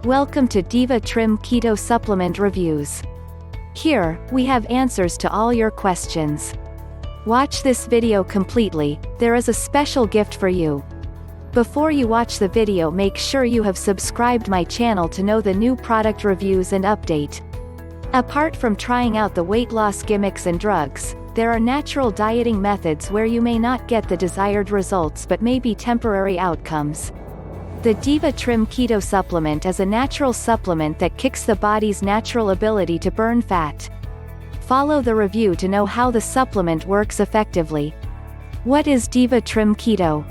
Welcome to DivaTrim Keto Supplement Reviews. Here, we have answers to all your questions. Watch this video completely, there is a special gift for you. Before you watch the video, make sure you have subscribed my channel to know the new product reviews and update. Apart from trying out the weight loss gimmicks and drugs, there are natural dieting methods where you may not get the desired results but may be temporary outcomes. The DivaTrim Keto supplement is a natural supplement that kicks the body's natural ability to burn fat. Follow the review to know how the supplement works effectively. What is DivaTrim Keto?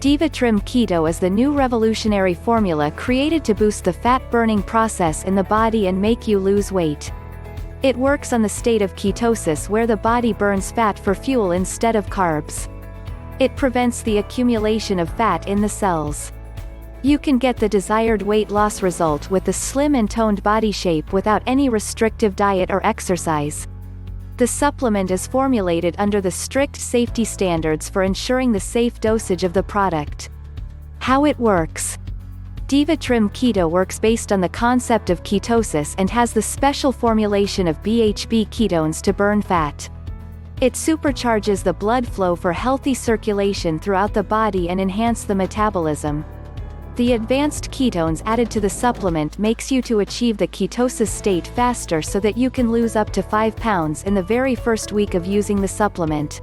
DivaTrim Keto is the new revolutionary formula created to boost the fat-burning process in the body and make you lose weight. It works on the state of ketosis where the body burns fat for fuel instead of carbs. It prevents the accumulation of fat in the cells. You can get the desired weight loss result with the slim and toned body shape without any restrictive diet or exercise. The supplement is formulated under the strict safety standards for ensuring the safe dosage of the product. How it works. DivaTrim Keto works based on the concept of ketosis and has the special formulation of BHB ketones to burn fat. It supercharges the blood flow for healthy circulation throughout the body and enhance the metabolism. The advanced ketones added to the supplement makes you to achieve the ketosis state faster so that you can lose up to 5 pounds in the very first week of using the supplement.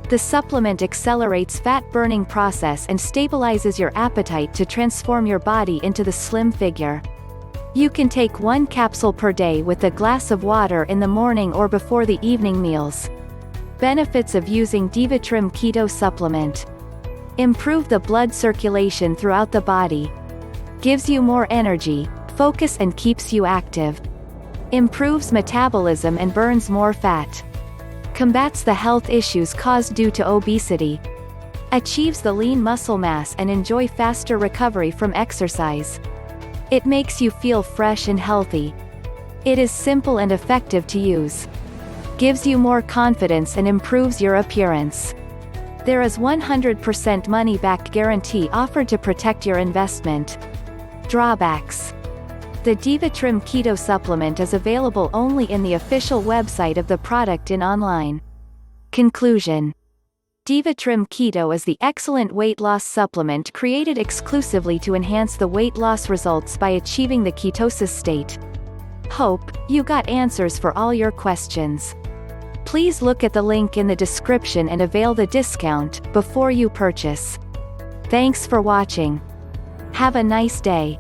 The supplement accelerates fat-burning process and stabilizes your appetite to transform your body into the slim figure. You can take 1 capsule per day with a glass of water in the morning or before the evening meals. Benefits of using DivaTrim Keto supplement. Improve the blood circulation throughout the body. Gives you more energy, focus and keeps you active. Improves metabolism and burns more fat. Combats the health issues caused due to obesity. Achieves the lean muscle mass and enjoy faster recovery from exercise. It makes you feel fresh and healthy. It is simple and effective to use. Gives you more confidence and improves your appearance. There is 100% money-back guarantee offered to protect your investment. Drawbacks. The DivaTrim Keto supplement is available only in the official website of the product in online. Conclusion. DivaTrim Keto is the excellent weight loss supplement created exclusively to enhance the weight loss results by achieving the ketosis state. Hope you got answers for all your questions. Please look at the link in the description and avail the discount before you purchase. Thanks for watching. Have a nice day.